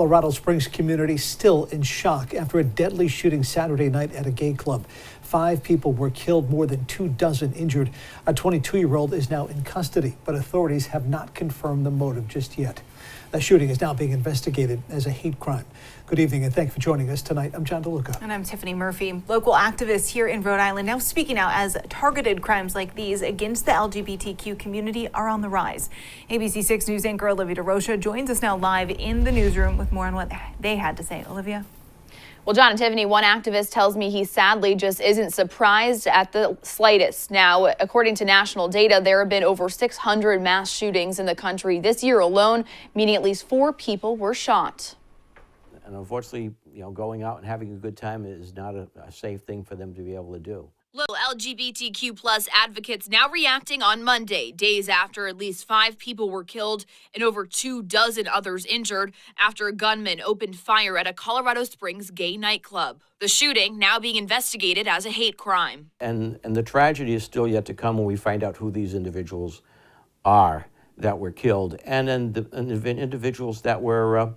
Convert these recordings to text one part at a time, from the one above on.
Colorado Springs community still in shock after a deadly shooting Saturday night at a gay club. 5 people were killed, more than 24 injured. A 22-year-old is now in custody, but authorities have not confirmed the motive just yet. The shooting is now being investigated as a hate crime. Good evening and thank you for joining us tonight. I'm John DeLuca. And I'm Tiffany Murphy. Local activists here in Rhode Island now speaking out as targeted crimes like these against the LGBTQ community are on the rise. ABC 6 News anchor Olivia DeRocha joins us now live in the newsroom with more on what they had to say. Olivia? Well, John and Tiffany, one activist tells me he sadly just isn't surprised at the slightest. Now, according to national data, there have been over 600 mass shootings in the country this year alone, meaning at least 4 people were shot. And unfortunately, going out and having a good time is not a safe thing for them to be able to do. Local LGBTQ plus advocates now reacting on Monday, days after at least 5 people were killed and over 24 others injured after a gunman opened fire at a Colorado Springs gay nightclub. The shooting now being investigated as a hate crime. And the tragedy is still yet to come when we find out who these individuals are that were killed, and then the individuals that were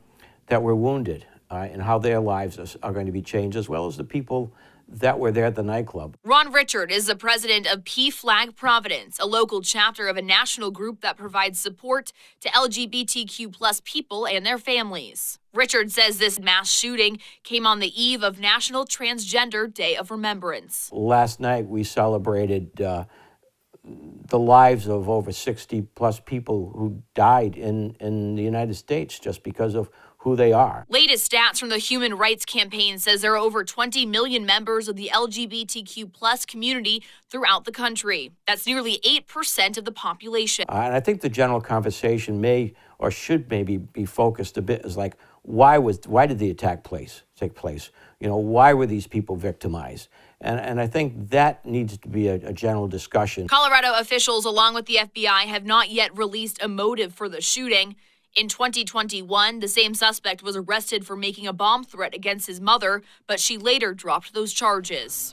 wounded, and how their lives are going to be changed, as well as the people that were there at the nightclub. Ron Richard is the president of P-Flag Providence, a local chapter of a national group that provides support to LGBTQ plus people and their families. Richard says this mass shooting came on the eve of National Transgender Day of Remembrance. Last night we celebrated the lives of over 60 plus people who died in the United States just because of who they are. Latest stats from the Human Rights Campaign says there are over 20 million members of the LGBTQ plus community throughout the country. That's nearly 8% of the population. And I think the general conversation may or should maybe be focused a bit as like, why did the attack take place? Why were these people victimized? And I think that needs to be a general discussion. Colorado officials, along with the FBI, have not yet released a motive for the shooting. In 2021, the same suspect was arrested for making a bomb threat against his mother, but she later dropped those charges.